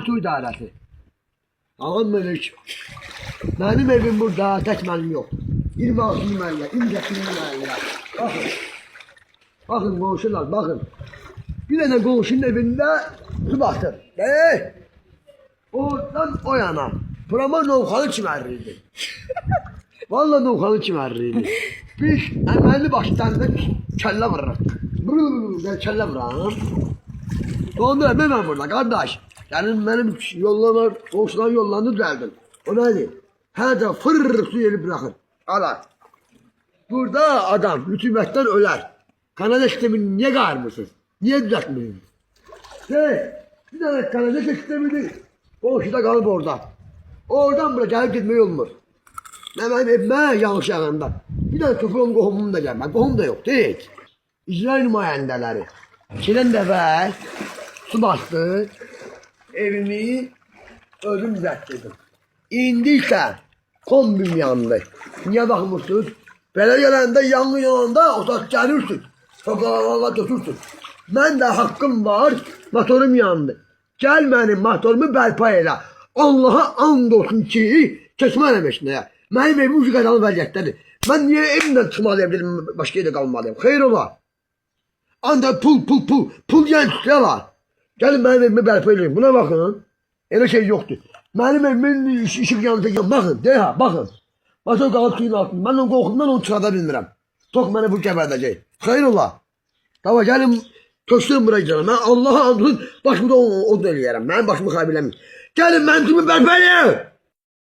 su idarəsi. Ağam Melik. Mənim evim burada, tək mənim yox. 26 məhəllə, 28 məhəllə. Baxın. Baxın qonşular, baxın. Bir dənə qonşunun evində su batır. Oradan o yana. Burama novxalı çimərliydi. Vallahi novxalı çimərliydi. Biz əməlli başlarında kəllə vururuz. Ben kəllə vururam. Onda mən burada, qardaş. Yani benim yollanar, qonşudan yollandı düzəldim. O nədir? Hər də fırr su yeri bırakır. Ala. Burada adam rütubətdən ölər. Kanada sistemini niye qarmırsınız? Niye düzəltmirsiniz? Bir tane kanada sistemidir. Qonşuda qalıb orada. Oradan buraya gəlib getmək olmur. Mənim evimə yanlış yağında. Bir tane topuğun qohumum da gəlmir. Qohum da yox, deyil. İcra nümayəndələri. Keçən dəfə su bastı. Evimi özüm düzəltdirdim. İndi isə kombim yandı. Niye baxmırsınız? Belə gələndə yangın yanında otaq gəlirsiniz. Sokağa tutursun. Mən də haqqım var, motorum yandı. Gəl mənim motorumu bərpa elə. Allah'a and olsun ki, keçmərəm eşinəyə. Mənim evim ucu qazalı vəziyyətdədir. Mən niyə evimdən çıxmalıyam, başqa yerdə qalmalıyam? Xeyr ola. Ancaq pul yəni üstüyə var. Gəlin mənim evimi bərpa edin. Buna baxın. Elə şey yoxdur. Mənim evimin işıq yanında baxın, deyə, baxın. Motor qalıb suyun altında. Mən onun qorxumdan onu çıxarda bilmirəm. Tok məni bu gəbərdəcək. Xeyr ola. Dava gəlin, köçdürün buraya canım. Mən Allah'a and olsun, başımda onu eləyərəm. Mənim başımı xayb eləmir. Gəlin mənim kimi bərpa edin.